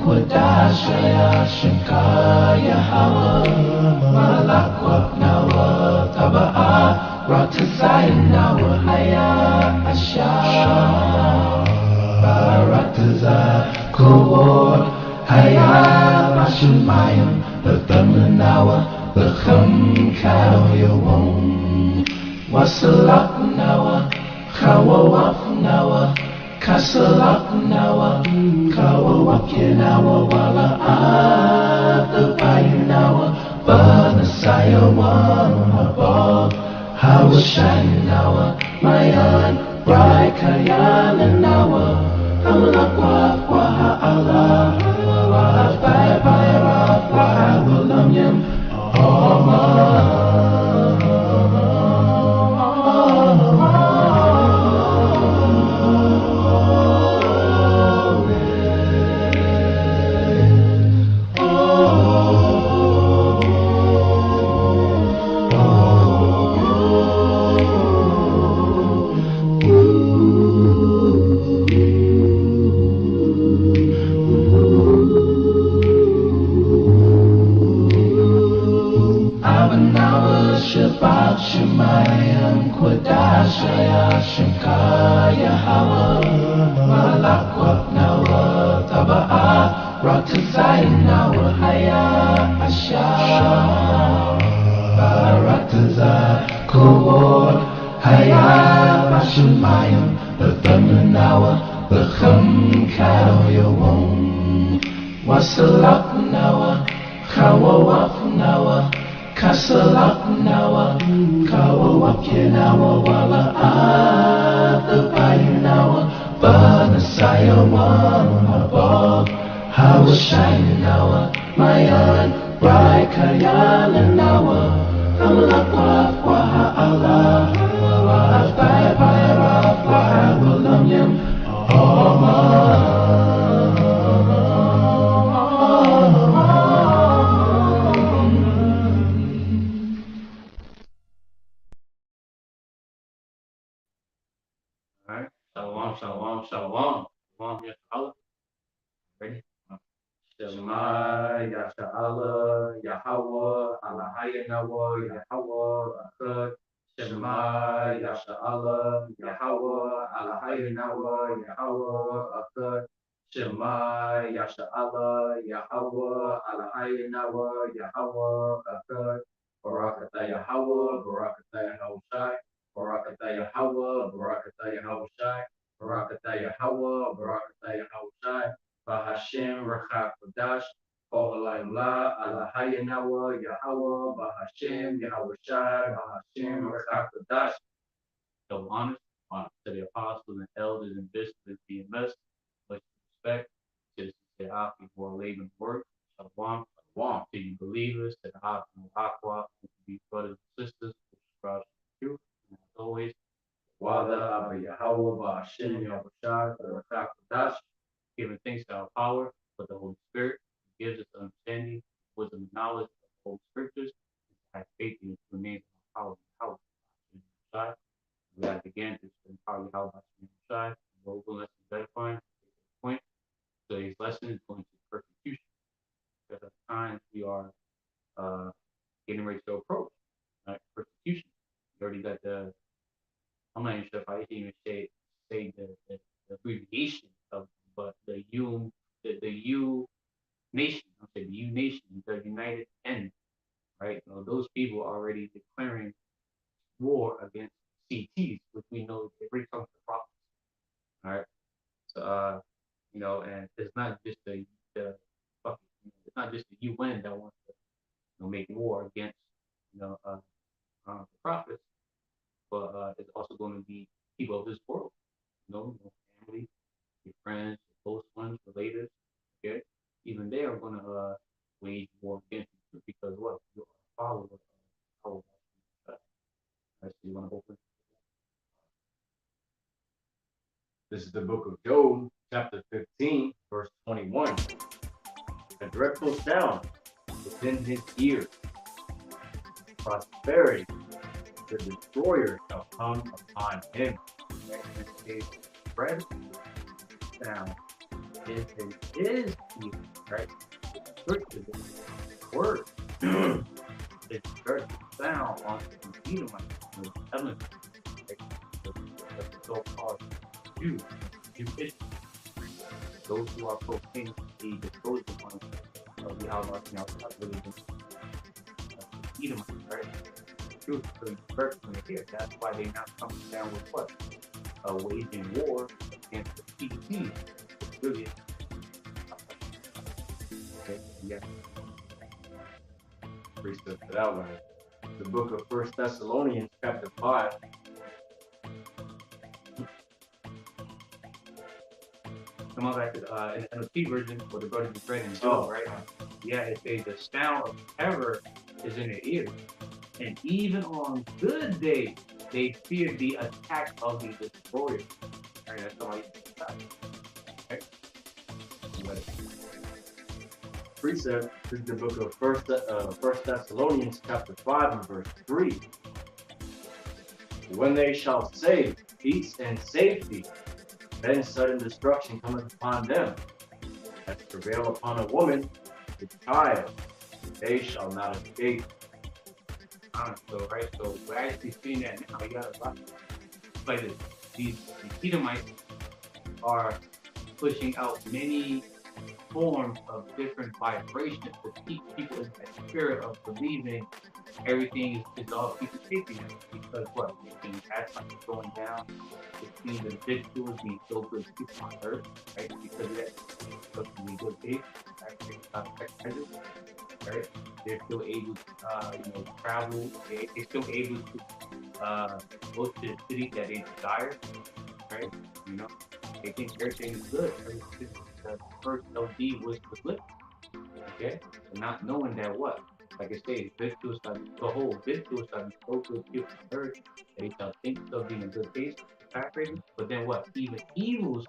QADASH YAHAWAH THAWADAH RAWCHAA RATAZA BAHASHAM YAHAWASHI KASALAKNAWA KAWAWAKYANAWA edifying YAHAWASHI mayan RAWCHAA QADASH YAHAWAH RATAZA KASALAKNAWA KAWAWAKYANAWA edifying YAHAWASHI mayan RAWCHAA Alright, shalom, shalom, shalom. Shalom, Yahawah. Ready? Shema, Yasha'Allah, Yahawah, AHLAHAYANAWA, Yahawah, Akkad. Shema, Yasha'Allah, Yahawah, AHLAHAYANAWA, Yahawah, Akkad. Shema, Yasha'Allah, Yahawah, AHLAHAYANAWA, Yahawah, Akkad. Barakatah Yahawah, Barakatah Yahawashi. Barakatah Yahawah, Barakatah Yahawashi. Barakatah Yahawah, Barakatah Yahawashi. Bahashem Rachak QADASH. AHLAHYAMLA, AHLAHAYANAWA, YAHAWAH BAHASHAM YAHAWASHI, Bahashem Rachak QADASH. Double honors to the apostles and elders and bishops and PMS. Much respect to the Sister who are labor work. Shalom, shalom to you believers, to the Aqua, to be brothers and sisters, to subscribe to the truth. And as always, YAHAWAH BAHASHAM YAHAWASHI, Rachak QADASH. Giving thanks to our power for the Holy Spirit, who gives us understanding, wisdom, and knowledge of the Holy Scriptures, and to have faith in the name of our power. We have began to empower YAHAWAH BAHASHAM YAHAWASHI. We'll lesson edifying. Point. Today's lesson is going to persecution. Because at times we are getting ready to approach persecution. We already got I'm not even sure if I even say the abbreviation of, but the U nation. I'll say the U nation, the United N, right? Those people are already declaring war against CTs, which we know they bring comes to prophets. All right. So and it's not just it's not just the UN that wants to make war against the prophets, but it's also going to be people of this world, family, your friends, your close ones, relators, okay? Even they are going to wage war against you because what? You are a follower of our God. So you want to open? This is the book of Job, chapter 15, verse 21. A dreadful sound within his ears. Prosperity, the destroyer shall come upon him. Dreadful sound If it is evil, right? The scripture, the word, it starts to sound on the Edomites, the elements, right? The so-called Jews, Jewish, those who are proclaiming the chosen ones of the Yahawashi religion, the Edomites, right? True, so you first from here. That's why they're not coming down with what? Waging war against the PT. It's really okay, yeah. Precept for that one. The book of 1 Thessalonians, chapter 5. Come on back to the NLT version for the brothers and read in Job, right? Yeah, it says the sound of terror is in their ears. And even on good days, they fear the attack of the destroyer. Right, that's all I okay. Precept is the book of 1 Thessalonians chapter 5 and verse 3. When they shall say peace and safety, then sudden destruction cometh upon them, as prevail upon a woman with child, they shall not escape. So, right, so we're actually seeing that now. You got a lot like this. These Edomites are pushing out many forms of different vibrations to keep people in that spirit of believing everything is all people shaping them. Because what? They're seeing that's like going down. They're seeing the victuals being so good to people on earth, right? Because of that, because of the good faith, right? They're still able to, travel. They're still able to go to the city that they desire, right? They think everything is good. The first LD was good, okay? And not knowing that what? Like I say, victuals are the whole victuals are so good people on earth. They shall think of being a good taste, paraphrasing. But then what? Even evils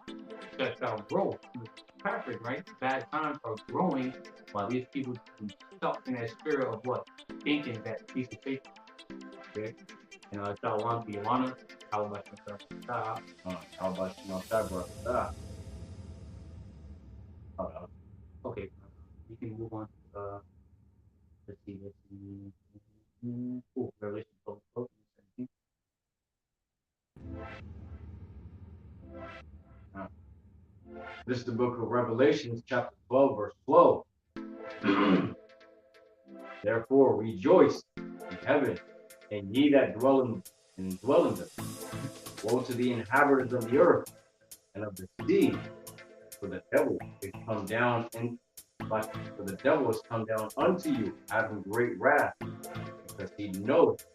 shall grow. Paraphrasing, right? Bad times are growing while these people are stuck in that spirit of what? Thinking that piece of faith. Okay? HALALYAMLA, HALALYAMLA, HALALYAMLA. Okay, you can move on to let's see. Revelation 12. This is the book of Revelations, chapter 12, verse 12. Therefore rejoice in heaven, and ye that dwell in them. Woe to the inhabitants of the earth and of the sea, for the devil is come down unto you, having great wrath, because he knoweth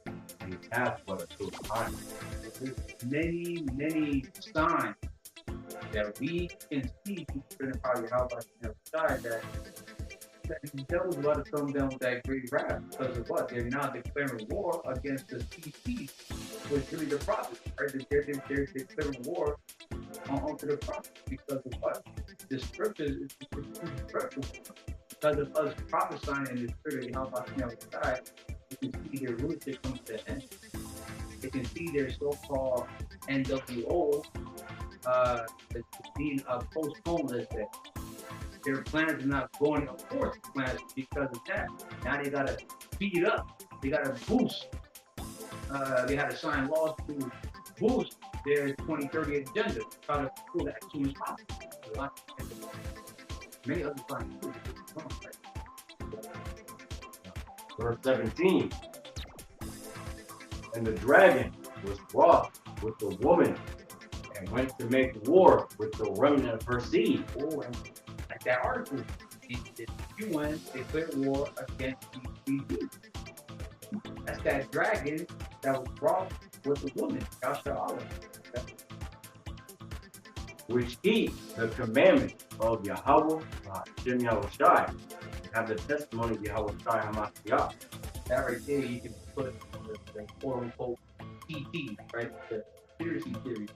he hath but a short time. There's many signs that we can see concerning how Yahawashi that the devil's about to come down with that great wrath because of what? They're now declaring war against the CC, which really the prophets, right? They're declaring war onto the prophets because of what? The scriptures is because of us prophesying in the spirit of Yahawashi, you can see their rulership come to an end. You can see their so-called NWO being postponed, let's say. Their plans are not going to force plans because of that. Now they got to speed up. They got to boost. They had to sign laws to boost their 2030 agenda. Try to pull that as soon as possible. Many other plans too. Verse 17. And the dragon was wroth with the woman and went to make war with the remnant of her seed. Oh, and like that article, the UN declared war against these Jews. That's that dragon that was brought with the woman, YAHAWAH. Which keep the commandment of YAHAWAH BAHASHAM YAHAWASHI, and have the testimony of YAHAWASHI HAMASHIACH. That right there, you can put the quote unquote PT, right? The conspiracy theories,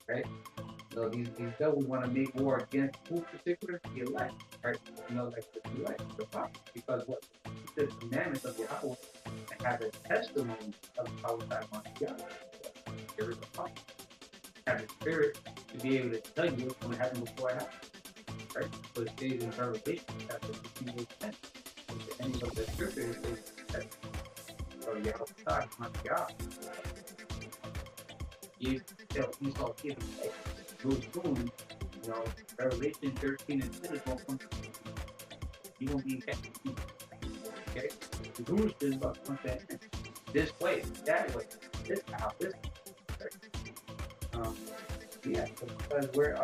right? So these devils want to make war against who particular? The elect, right? Like the elect, the prophets. Because what? The commandments of Yahweh and have the testimony of Yahawashi. There is a prophet. Have the spirit to be able to tell you what's going to happen before it happens. right? So it stays in Revelation chapter 15 verse 10. At the ending of the scripture, it says that Yahweh not God. You tell Esau give it real soon, you know, Revelation 13 and 10 is going to come. You're going to be in captivity. Okay? The rules is about to come to an end. This way, that way, this how, this right? Yeah, because we're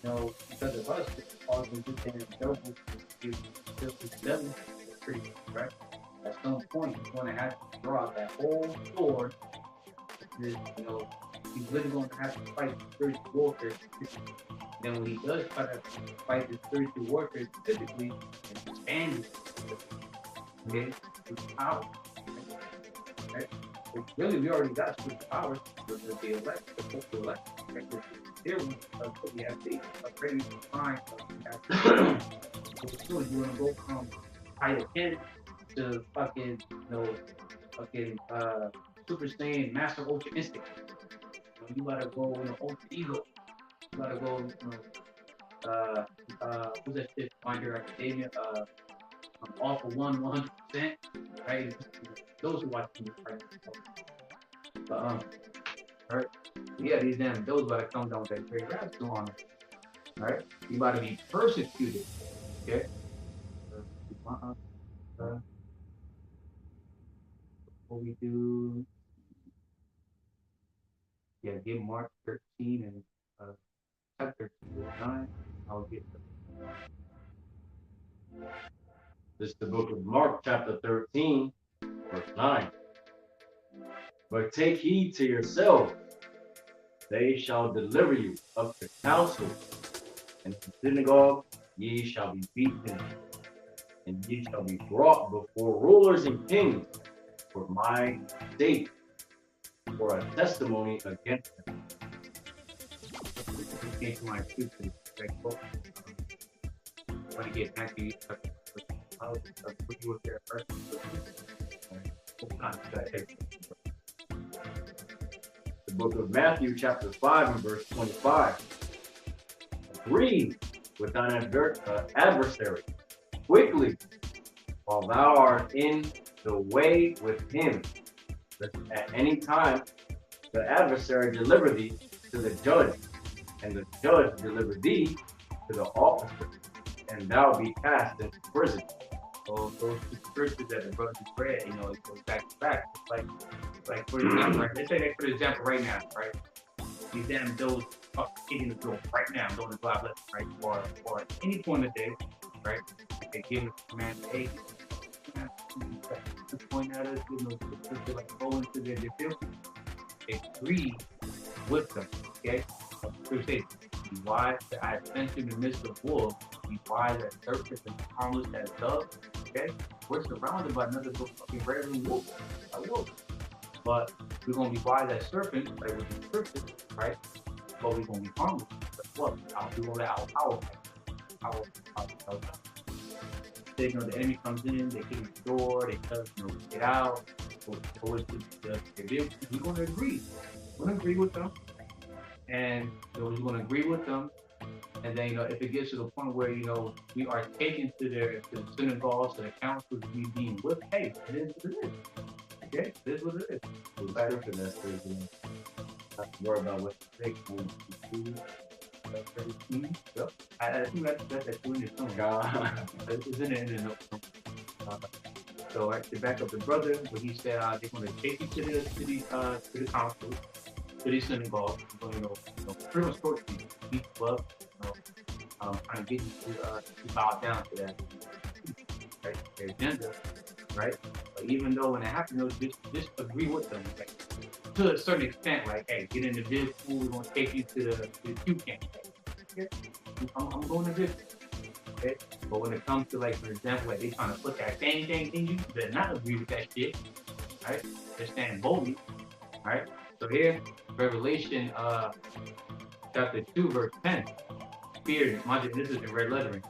you know, because of us, it's causing this and double to still the devil pretty right? At some point he's gonna have to draw out that whole sword. This, you know, he's really gonna have to fight spiritual warfare. Then when he does fight the spiritual warfare specifically and expand it with power. Right? Really, we already got spiritual powers with the elect, the postal elect. Right? Here we have the crazy fine. As soon as you want to go from Title 10 to fucking, you know, fucking Super Saiyan Master Ultra Instinct. You gotta go in the Ultra Ego. You gotta go, you know, who's that shit? Find Your Academia. All for 100%. Right? Those who watch the right? But right? Yeah, these damn those about to come down with that great gratitude on it. Right? You about to be persecuted. Okay? What we do? Yeah, give Mark 13 and chapter 9. I'll get This is the book of Mark, chapter 13, verse 9. But take heed to yourselves. They shall deliver you up to council, and to synagogue ye shall be beaten, and ye shall be brought before rulers and kings for my sake, for a testimony against them. came to my future. I want to get back to you. I'll put you up there first. The book of Matthew, chapter 5, and verse 25. Agree with thine adversary quickly, while thou art in the way with him. Lest at any time the adversary deliver thee to the judge, and the judge deliver thee to the officer, and thou be cast into prison. So those two scriptures that the brothers read, you know, it goes back to back. It's like for example, right? Let's say that for example right now, right? These damn those hitting the door right now, going to God left, right? Or at any point of the day, right? They give us command, hey, point at us, you know, to like go into their field. They agree with them, okay? So say, be wise that I sent you in the midst of wolves, be wise as serpents and harmless as doves, okay? We're surrounded by another fucking ravening wolf, a wolf. But we're gonna be wise as serpents, like with the scriptures, right? But we're gonna be harmless. But what? We're gonna let our power. They know the enemy comes in, they kick in the door, they tell us, you know, get out, go into the vehicle. We're gonna agree. We're gonna agree with them. And so we're gonna agree with them. And then, you know, if it gets to the point where, you know, we are taken to the synagogues, to the councils, we being with, hey, it is what it is. Okay, it is what it is. So the scripture that says, you know, not to worry about what you think when you do. Yep. I think that's doing it somewhere. God. It's in the notes. So right, to back up the brother, when he said they're going to take you to the council, to the synagogue, you know, pretty much torture you, beat you up, you know, trying to get you to bow down to that, right? Their agenda, right? But even though when it happens, just agree with them, like, to a certain extent, like, hey, get in the vehicle, we're going to take you to the Q camp. Okay? I'm going to visit. Okay? But when it comes to, like, for example, like they trying to put that thing in you, they're not agree with that shit. Right? They're standing boldly. Right? So here, Revelation chapter 2, verse 10. Fear, this is in red lettering,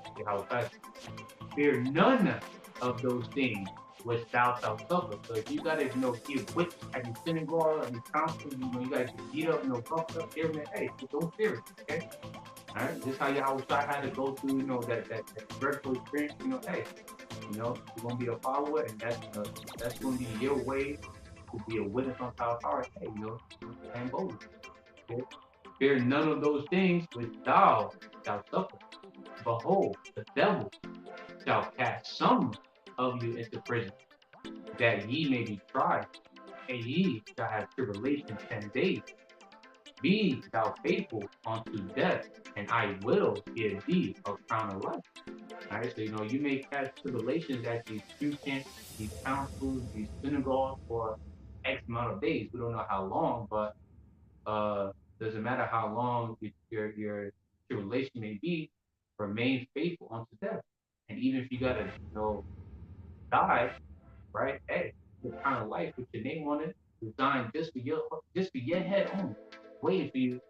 fear none of those things which thou shalt suffer. So if you gotta, you know, get whipped at your synagogue, at your council, you know, you gotta get beat up, you know, pumped up, hey, don't fear it, okay? All right, this is how Yahawah had to go through, that dreadful experience. Hey, you're gonna be a follower, and that's gonna be your way to be a witness on our power. Hey, and boldly. Okay? Fear none of those things which thou shalt suffer. Behold, the devil shall cast some of you into prison, that ye may be tried, and ye shall have tribulation 10 days. Be thou faithful unto death, and I will give thee a crown of life. All right, so you may catch tribulations at these street camps, these councils, these synagogues for X amount of days. We don't know how long, but doesn't matter how long your tribulation may be, remain faithful unto death. And even if you gotta, die, right? Hey, the kind of life with your name on it, designed just for your head only, waiting for you,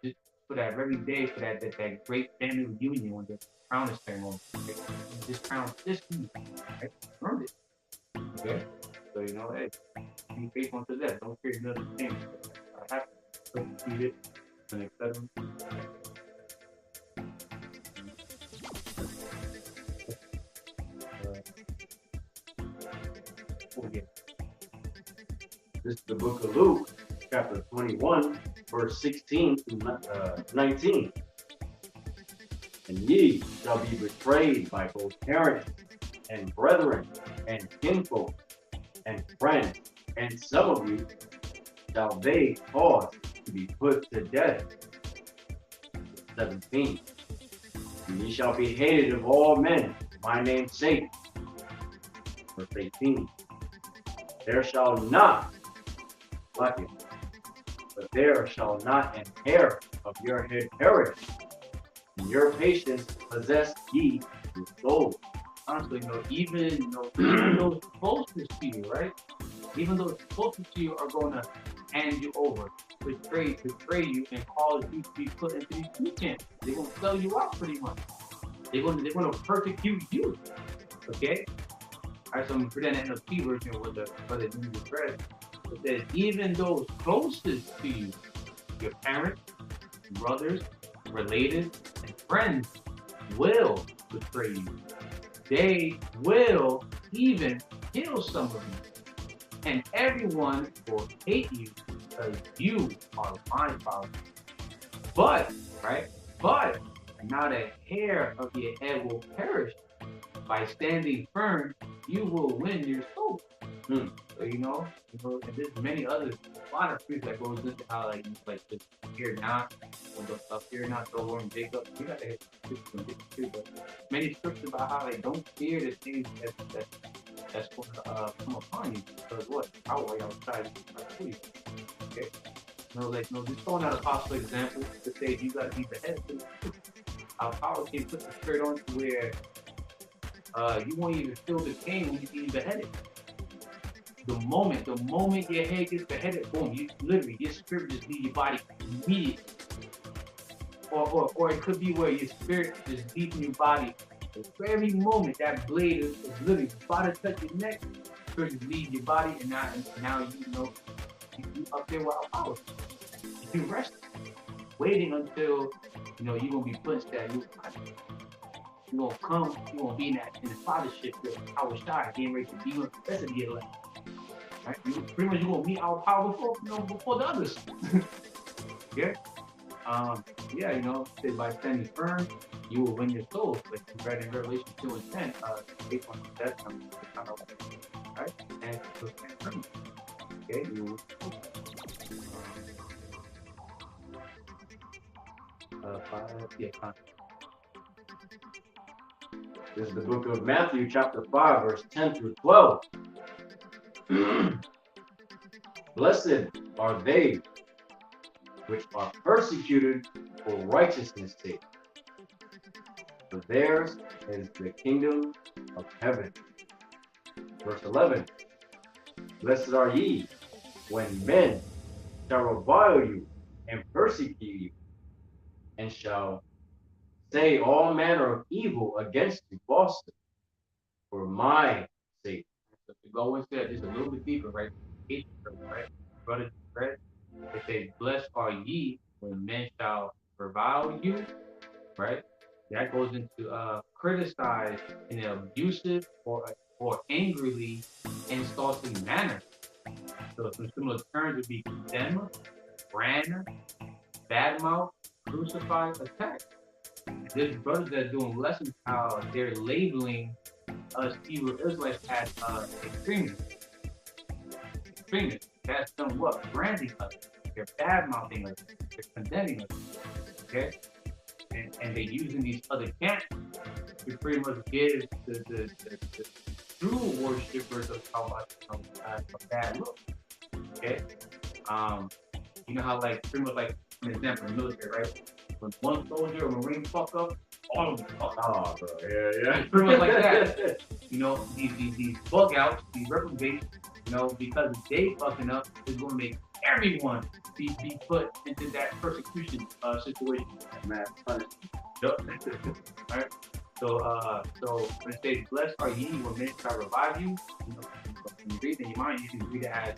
just for that very day, for that great family reunion when the crown is ceremony. Okay? This crown just for you, right? Earned it. Okay? So hey, be faithful unto death. Don't fear another thing. I have to persecute it and etc. This is the book of Luke, chapter 21, verse 16 to 19. And ye shall be betrayed by both parents and brethren and kinfolk and friends, and some of you shall they cause to be put to death. 17. And ye shall be hated of all men for my name's sake. Verse 18. There shall not, but there shall not an hair of your head perish. In your patience possess ye your soul. Honestly, even those closest to you, right? Even those closest to you are going to hand you over, betray you, and cause you to be put into these boot camps. They're going to sell you out pretty much. They're going to persecute you. Okay? All right, so I'm going to put that in the NLT version with the brother Jesus read. It says, even those closest to you, your parents, brothers, relatives, and friends will betray you. They will even kill some of you. And everyone will hate you because you are my father. But not a hair of your head will perish. By standing firm, you will win your soul. So and there's many others, a lot of truth that goes into how just fear not, fear not the Lord and Jacob. You got to hit too, but many scriptures about how don't fear the things that's going to come upon you. Because what? Our way outside is you. Okay? Just throwing out a possible example to say you got to be the head. Our power can put the spirit on to where you won't even feel the pain when you get beheaded. The moment your head gets beheaded, boom, your spirit just leaves your body immediately. Or it could be where your spirit is deep in your body. The very moment that blade is literally about to touch your neck, spirit just leaves your body, and now you up there without power. You rest, waiting until you're gonna be put in that new body. You're gonna be in the fathership with YAHAWASHI, getting ready to be with the rest of your life. Right? Pretty much you're gonna meet our power before the others. Okay? Said by standing firm, you will win your souls. Like we read in Revelation 2 and 10, based on that right? And so stand firm. Okay, you will This is the book of Matthew, chapter 5, verse 10 through 12. Blessed are they which are persecuted for righteousness' sake, for theirs is the kingdom of heaven. Verse 11. Blessed are ye when men shall revile you and persecute you, and shall say all manner of evil against you falsely for my sake. So to go into that just a little bit deeper, right? Right? Brother, right? It says, blessed are ye when men shall revile you, right? That goes into criticize in an abusive or angrily insulting manner. So some similar terms would be condemn, brand, badmouth, crucify, attack. There's brothers that are doing lessons how they're labeling us Hebrew Israelites as extremists. Extremists. That's done what? Branding us. They're bad mouthing us. They're condemning us. Okay? And they're using these other camps to pretty much give the true worshippers of Yahawah a bad look. Okay? You know how like pretty much like an example in the military, right? When one soldier or Marine fuck up, all of them fuck up. Oh, bro. Yeah. It's pretty much like that. You know, these bug outs, these reprobates, you know, because they fucking up is going to make everyone be put into that persecution situation. Man, punishment. Yep. Alright. So when it says, blessed are ye when men shall revive you, you know, when you read it in your mind, you can read it as,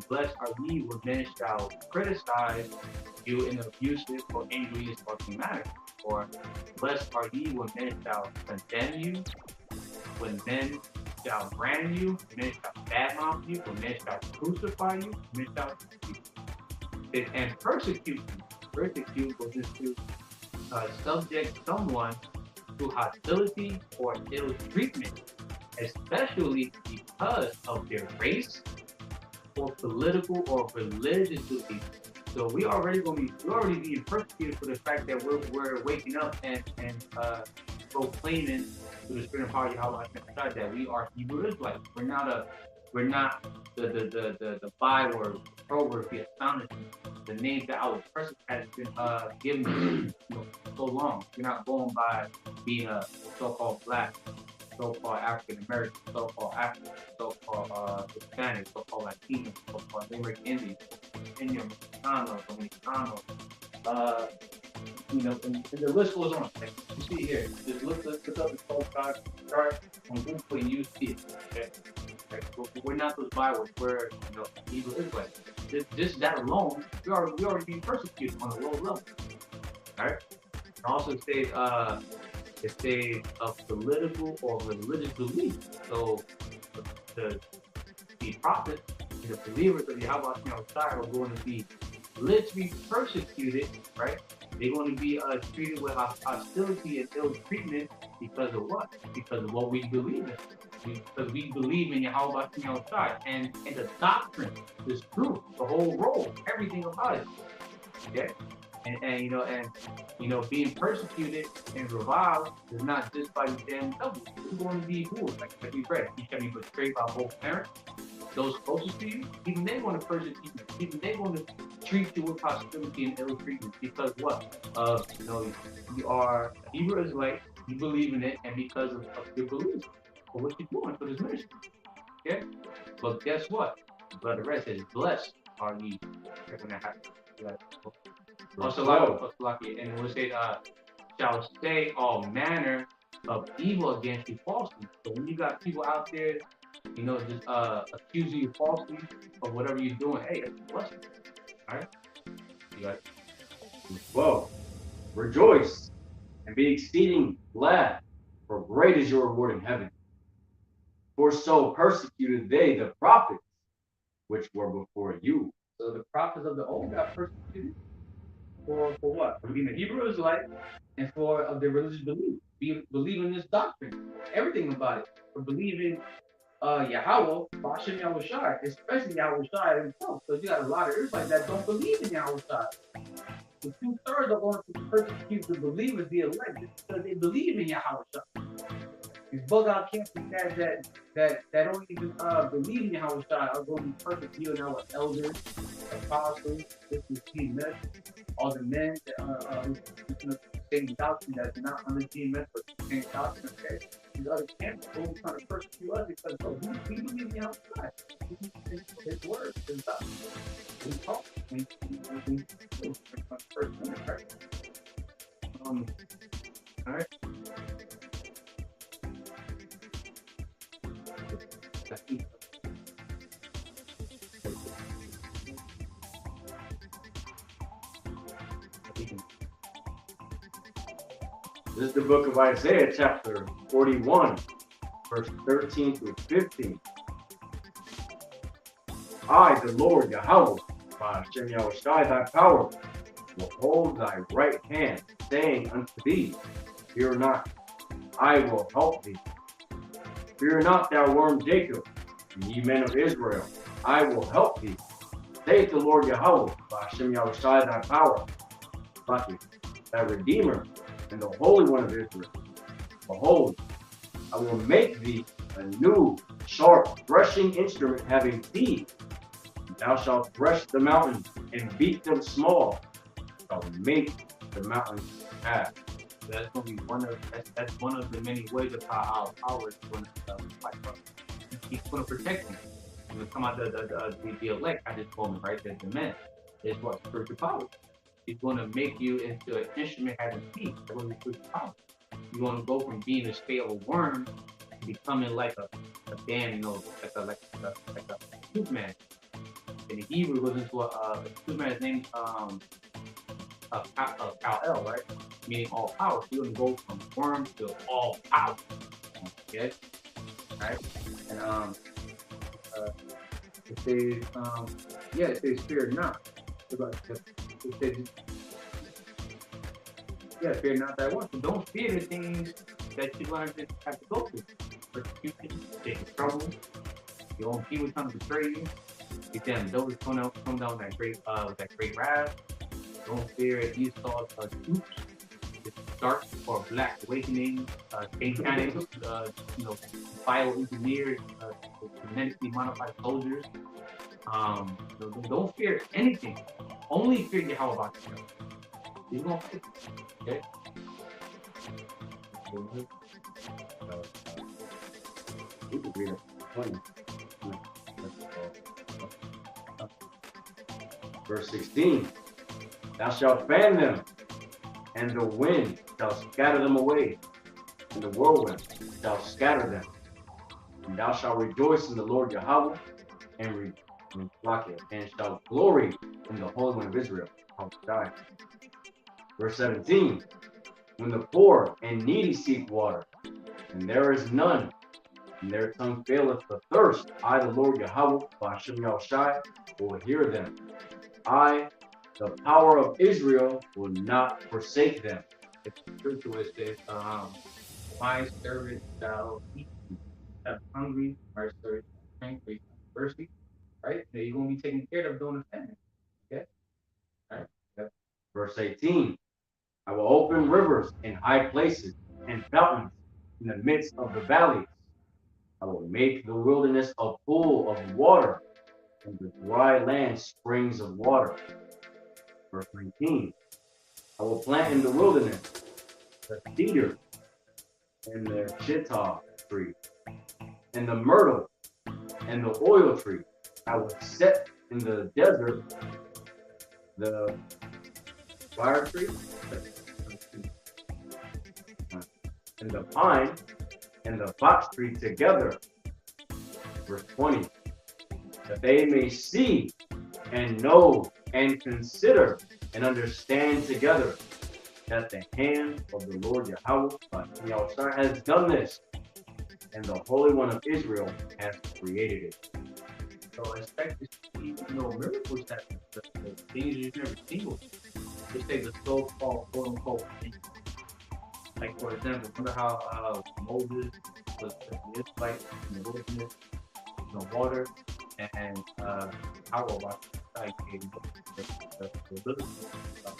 blessed are ye when men shall criticize you in an abusive or angry insulting manner. Or blessed are ye when men shall condemn you, when men shall brand you, men shall badmouth you, when men shall crucify you, men shall and persecute you. Persecute goes into subject someone to hostility or ill treatment, especially because of their race or political or religious beliefs. So we already being persecuted for the fact that we're waking up and proclaiming to the Spirit of power Yahawah that we are Hebrew Israelites. We're not the byword, the pro-word, the astonishment, the name that our person has been given so long. We're not going by being a so-called black, so-called African American, so-called African, so-called Hispanic, so-called Latino, so-called American Indian, Mexicano, Dominicano, and the list goes on. Like you see here, just look up the 12 chart on Google and you see it. Okay? We're not those bywords. We're Hebrew Israelites. Just that alone, we already being persecuted on a low level. All right. And also it says of political or religious belief. So the prophets and the believers of Yahawah are going to be literally persecuted, right? They're going to be treated with hostility and ill treatment because of what? Because of what we believe in. Because we believe in Yahawah and the doctrine is true, the whole role, everything about it. Okay? And being persecuted and reviled is not just by the damn devil. It's going to be fools, like we read. You shall be betrayed by both parents. Those closest to you, even they want to persecute you. Even they want to treat you with hostility and ill treatment because what? You are Hebrew Israelite, you believe in it, and because of your beliefs, for what you're doing for this ministry. Okay? But guess what? Brother Red says, blessed are ye. That's when that happens. Also, and we'll say, shall say all manner of evil against you falsely. So when you got people out there, just accusing you falsely of whatever you're doing, hey, that's a blessing. All right? You got it. Well, rejoice and be exceeding glad, for great is your reward in heaven. For so persecuted they the prophets which were before you. So the prophets of the old got persecuted for what? For being a Hebrew Israelite and for of their religious belief. Believing this doctrine, everything about it. For believing Yahawah Bahashem Yahawashi, especially Yahawashi himself. So you got a lot of Israelites that don't believe in Yahawashi. The 2/3 are going to persecute the believers, the elect, because they believe in Yahawashi. These bug out camps that don't even believe in Yahawashi are going to persecute our elders, apostles, all the men that are the same doctrine that's not under GMS, but the same doctrine. Okay, these other camps are only trying to persecute us because we believe in Yahawashi. His word, his doctrine. We talk. We first one, right? All right. This is the book of Isaiah, chapter 41, verse 13 through 15. I, the Lord Yahawah Bahashem Yahawashi, thy power, will hold thy right hand, saying unto thee, fear not, I will help thee. Fear not, thou worm Jacob, and ye men of Israel, I will help thee. Saith the Lord Yahawah Bahashem Yahawashi, thy power, thy Redeemer, and the Holy One of Israel. Behold, I will make thee a new, sharp, threshing instrument having teeth. Thou shalt thresh the mountains and beat them small. Shall make the mountains pass. That's going to be that's one of the many ways of how our power is going to fight us. He's going to protect you. When we come out the elect, I just told him, right? The men is what spiritual power. He's going to make you into an instrument having teeth. That's going to be spiritual power. You're going to go from being a scale of worm to becoming like a damn, you know, like a Superman. In the Hebrew, it goes into a Superman's name, Kal-El, right? Meaning all power. So you're going to go from worm to all power. Okay? Right? And it says, it says, fear not. It says, fear not thy works. So don't fear the things that you're going to have to go through. Persecution, taking trouble, your own people trying to betray you. You damn those come down with that great wrath. Don't fear Esau's troops. It's dark or black awakening, satanic, bioengineered, genetically modified soldiers. Don't fear anything. Only fear Yahawah Bahashem. You don't fear. Okay? We could read it. 20. Verse 16. Thou shalt fan them, and the wind shall scatter them away, and the whirlwind shall scatter them. And thou shalt rejoice in the Lord Yahawah, and shall glory in the Holy One of Israel. Verse 17. When the poor and needy seek water, and there is none, and their tongue faileth for thirst, I, the Lord Yahawah Bahashem Yahawashi, will hear them. I, the power of Israel, will not forsake them. It's true to it says, my servant shall eat. I'm hungry, my servant shall drink, thirsty. Right? So you're going to be taken care of during the famine. Okay? All right? Yep. Verse 18. I will open rivers in high places and fountains in the midst of the valleys. I will make the wilderness a pool of water, and the dry land springs of water. Verse 19. I will plant in the wilderness the cedar and the shittah tree, and the myrtle and the oil tree. I will set in the desert the fire tree and the pine and the box tree together. Verse 20. That they may see and know and consider and understand together that the hand of the Lord Yahawah has done this, and the Holy One of Israel has created it. So expect to see, miracles happen. The things you've never seen. Just say the so-called quote-unquote things. Like, for example, remember how Moses was the Israelites in the wilderness, in the water, and YAHAWAH gave the ability to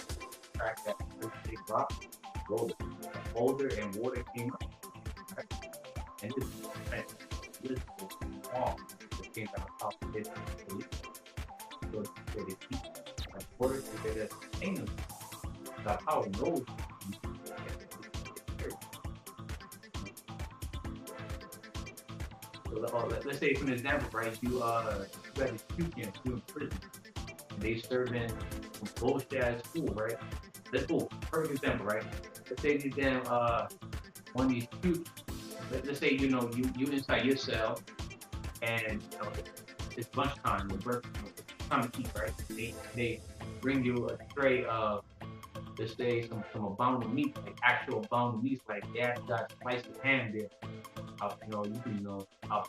track that big rock, rolled it, a boulder and water came up, right? And this wall that came out of top of it, so they keep like water to get it contain them. That's how it knows. So let's say, for an example, right? You had these two camps, you in prison, and they serve in bullshit at school, right? That's cool. Perfect example, right? Let's say these damn one of these two. Let's say you inside your cell, and it's lunchtime, time to eat, right? They bring you a tray of let's say some abominable meat, like actual abominable meats, like they actually got sliced of ham there. Our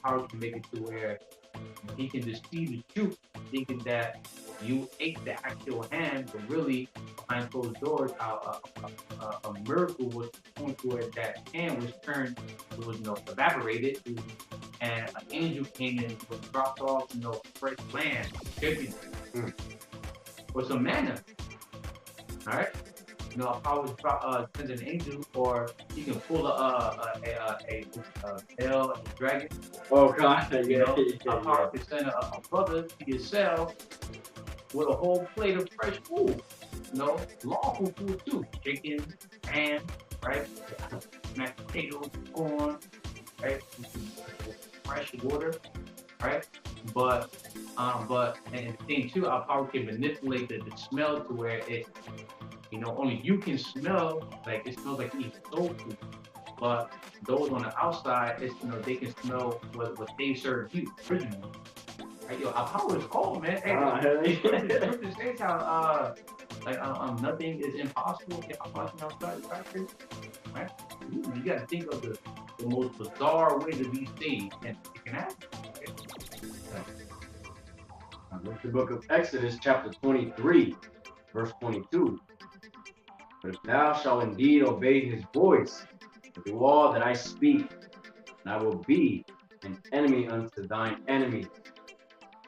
power can make it to where he can deceive the truth, thinking that you ate the actual ham, but really behind closed doors, a miracle was to the point where that ham was turned, it was evaporated, and an angel came in, was dropped off, fresh lamb, chicken, or some manna. All right. A power sends an angel, or he can pull a tail, a dragon. Oh God! A power can send a brother to your cell with a whole plate of fresh food. Lawful food too, chicken, ham, right? Mashed potatoes, corn, right? Fresh water, right? But and the thing too, our power can manipulate the smell to where it. Only you can smell, like it smells like eating soul food. But those on the outside, they can smell what they serve you originally. Right? Our power is cold, man. Hey, scripture says how nothing is impossible. Right? You got to think of the most bizarre way to be saved, and it can happen. Look, the book of Exodus, chapter 23, verse 22. But if thou shalt indeed obey his voice, and do all that I speak, and I will be an enemy unto thine enemy,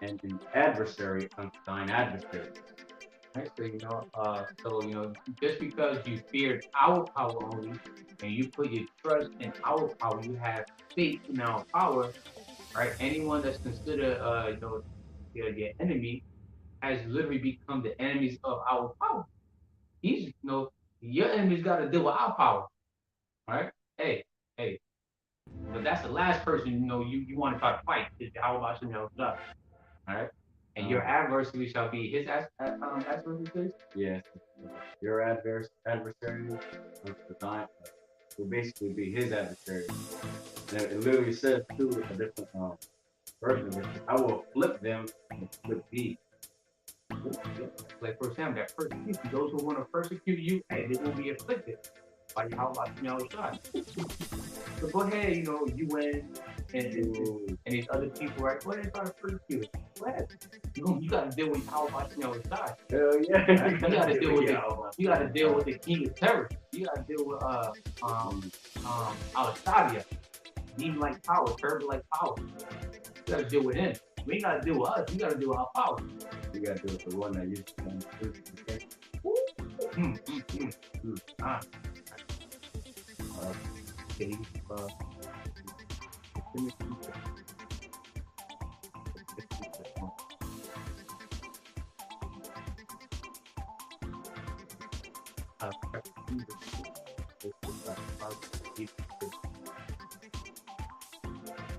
and an adversary unto thine adversary. Right? So, just because you feared our power only, and you put your trust in our power, you have faith in our power, right? Anyone that's considered, your enemy has literally become the enemies of our power. He's, your enemy's got to deal with our power, right? Hey. But that's the last person, you want to try to fight. Is YAHAWASHI W4Y, all right? And your adversary shall be his adversary? Yes. Your adversary will basically be his adversary. And it literally says, too, a different version of it, I will flip them and flip thee. Like, for example, that persecution, those who want to persecute you, hey, they will be afflicted by YAHAWASHI W4Y. So go ahead, you win, and these other people, right? Go ahead and try to persecute. Go ahead. You got to deal with YAHAWASHI W4Y. Hell yeah. Right? You got to deal with the king of terror. You got to deal with Al-Shadia. Even like power, terrible like power. You got to deal with him. We ain't got to deal with us. We got to deal with our power. You got to deal with the one that used to come through.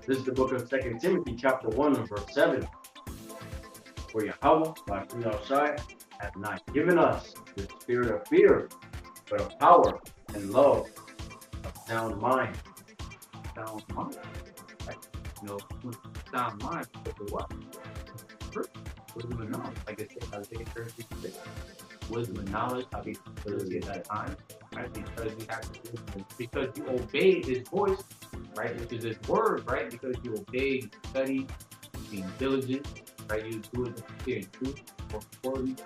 This is the book of 2 Timothy, chapter 1, and verse 7. For YAHAWAH BAHASHAM hath not given us the spirit of fear, but of power and love, of sound mind. Sound mind. Right? Sound mind, but the what? Wisdom and knowledge. Like I said, I was taking 36. Wisdom and knowledge, I'll be ability at that time. Right? Because you obeyed his voice, right? Which is his word, right? Because you obeyed, you studied, being diligent, right? You do it in fear and truth, or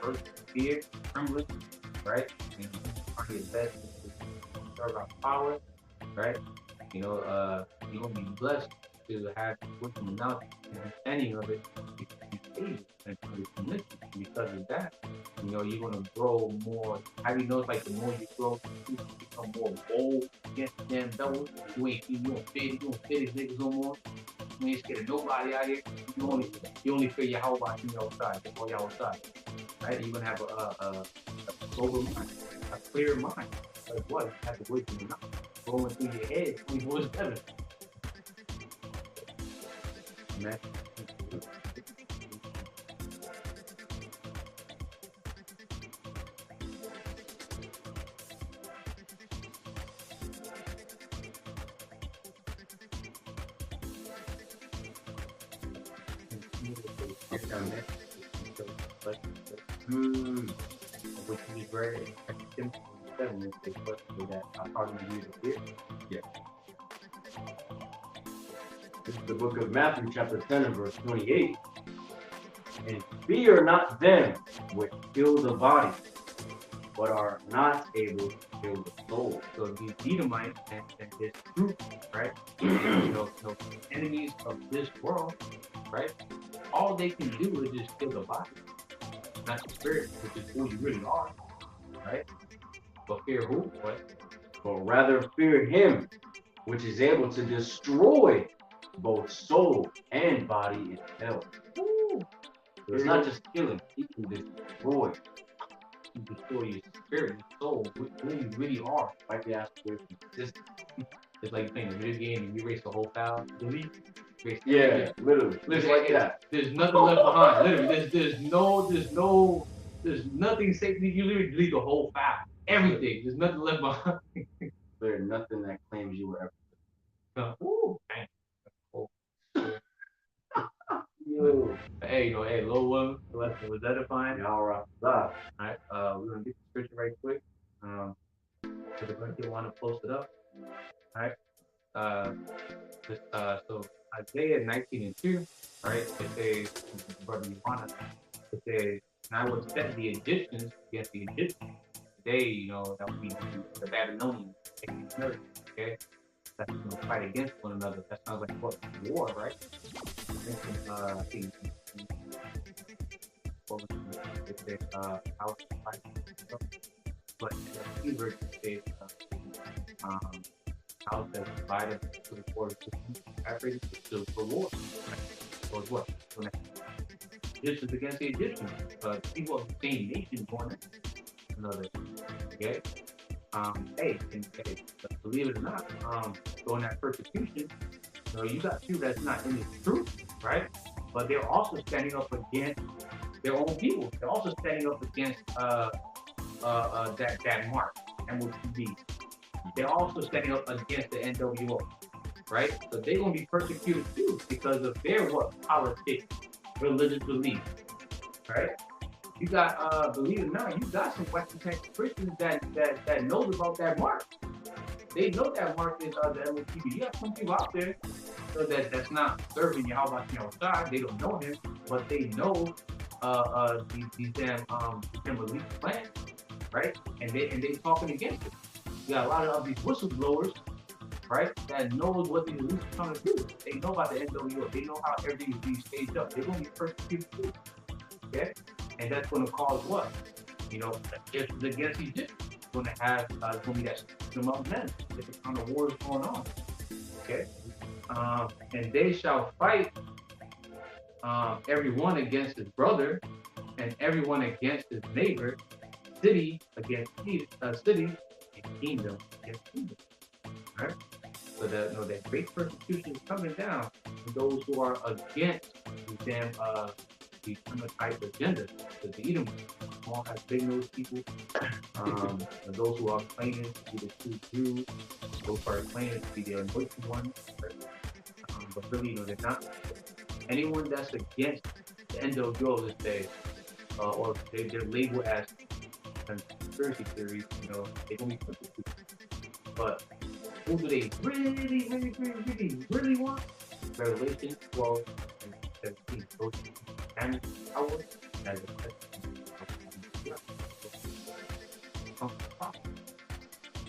first fear, trembling, right? And you are your best to serve our power, right? You're gonna be blessed to have wisdom and knowledge and understanding of it. And because of that, you're gonna grow more. How do you know? It's like the more you grow, you become more bold against them devils. You don't fear these niggas no more. You ain't scared of nobody out here. You only fear YAHAWASHI W4Y, the boy YAHAWASHI. Right? You're gonna have a sober mind, a clear mind. Like what? You have the wisdom and knowledge going through your head 24/7. Man. Which is very 27, it says, "But that I pardon you to fear." Yeah. This is the book of Matthew, chapter 10, and verse 28. And fear not them which kill the body, but are not able to kill the soul. So these Edomites and his group, right? Enemies of this world, right? All they can do is just kill the body, not the spirit, which is who you really are, right? But fear who? What? But rather fear him which is able to destroy both soul and body in hell. Ooh. So it's not just killing, he can destroy. You destroy your spirit, your soul, who you really are. Like the aspect of existence. It's like playing a video game and you erase the whole file, delete. Yeah, literally. Just like that. There's nothing left behind. Literally, there's nothing safe. You literally delete the whole file. Everything. There's nothing left behind. There's nothing that claims you were ever. Ooh, dang. Cool. Yo. Hey, low one. The lesson was edifying. YAHAWAH All BAHASHAM. right, we're gonna get the scripture right quick. So we're gonna get one to post it up. All right. So Isaiah 19:2. All right. It says, Brother Yohana, it says, "And I will set the Egyptians against the Egyptians." Today, that would be the Babylonians. Okay. That's going to fight against one another. That sounds like what? War, right? I think what was it? It said, house fight. But the Hebrew says, house that's divided to the quarter separated to for war. Right? So it's what? So Egyptians against the Egyptians. People of the same nation going at another. Okay? Believe it or not, during that persecution, you got people that's not in the truth, right? But they're also standing up against their own people. They're also standing up against that mark, MOTB. They're also standing up against the NWO, right? So they're gonna be persecuted too because of their politics, religious beliefs, right? You got, believe it or not, you got some Western Texas Christians that knows about that mark. They know that mark is the MOTB. You have some people out there that's not serving YAHAWASHI outside. They don't know him, but they know these damn elite plans, right? And they talking against it. You got a lot of these whistleblowers, right, that knows what the elites are trying to do. They know about the NWO. They know how everything is being staged up. They're going to be persecuted too. Okay? And that's going to cause what? Just against Egypt. It's going to have, it's going to be that system of men. There's a kind of war going on. Okay? And they shall fight everyone against his brother and everyone against his neighbor, city against city, and kingdom against kingdom. Right? So that great persecution is coming down to those who are against these damn these type agendas. The Edom all have big nose people. Those who are claiming to be the true Jews, those who are claiming to be the anointed ones, right? But really, they're not. Anyone that's against the NWO this day, or they're labeled as conspiracy theories, they're gonna be persecuted. But who do they really want? Revelation 12 and 17. Those and power as a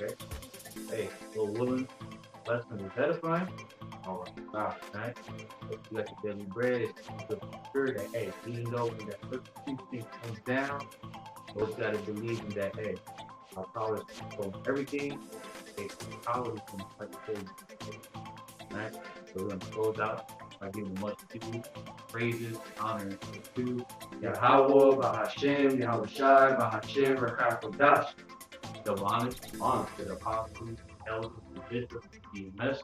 okay. Hey, so willing, lesson is edifying. All right. You got your daily bread. It's the spirit that, hey, even though when that persecution comes down, those got to believe in that, hey, our power is from everything. Power is from everything. Right? So we're going to close out by giving much due, praises, honor, to YAHAWAH BAHASHAM YAHAWASHI W4Y QADASH. double honor to the apostles, elders, the bishops, the EMS,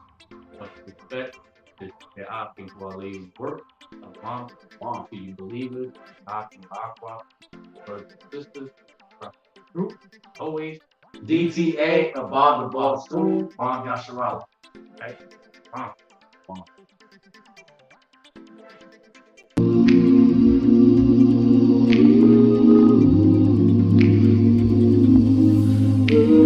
much respect to their opting for our lady's work. Along to you believers, opting aqua, brothers and sisters, group, always DTA above the ball soon. YAHAWAH. Right? Ooh.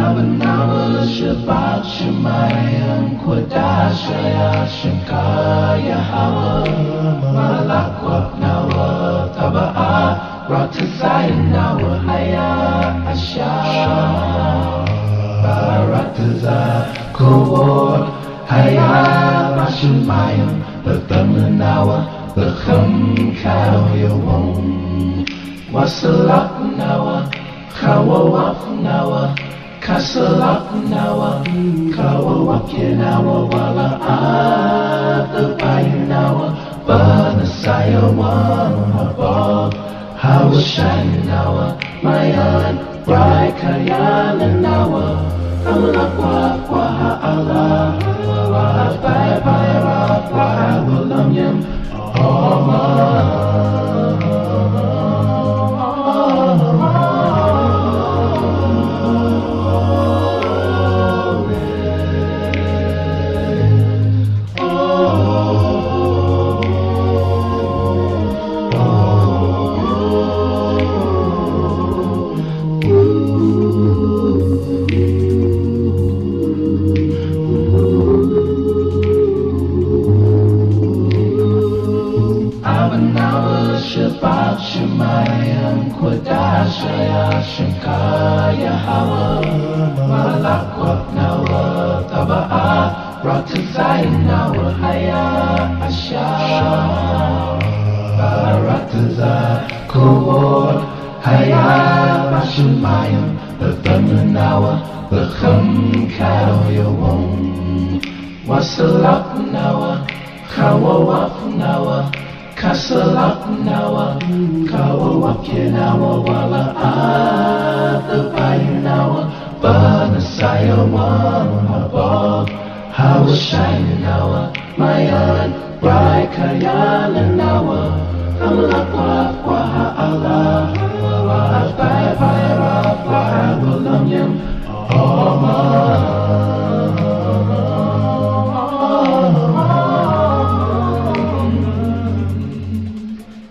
Abanawa Shabbat Shemayim QADASH YAHAWAH Nawa THAWADAH RAWCHAA RATAZA BAHASHAM YAHAWASHI YAHAWAH Shabbat Shemayim QADASH YAHAWAH Nawa THAWADAH RATAZA Nawa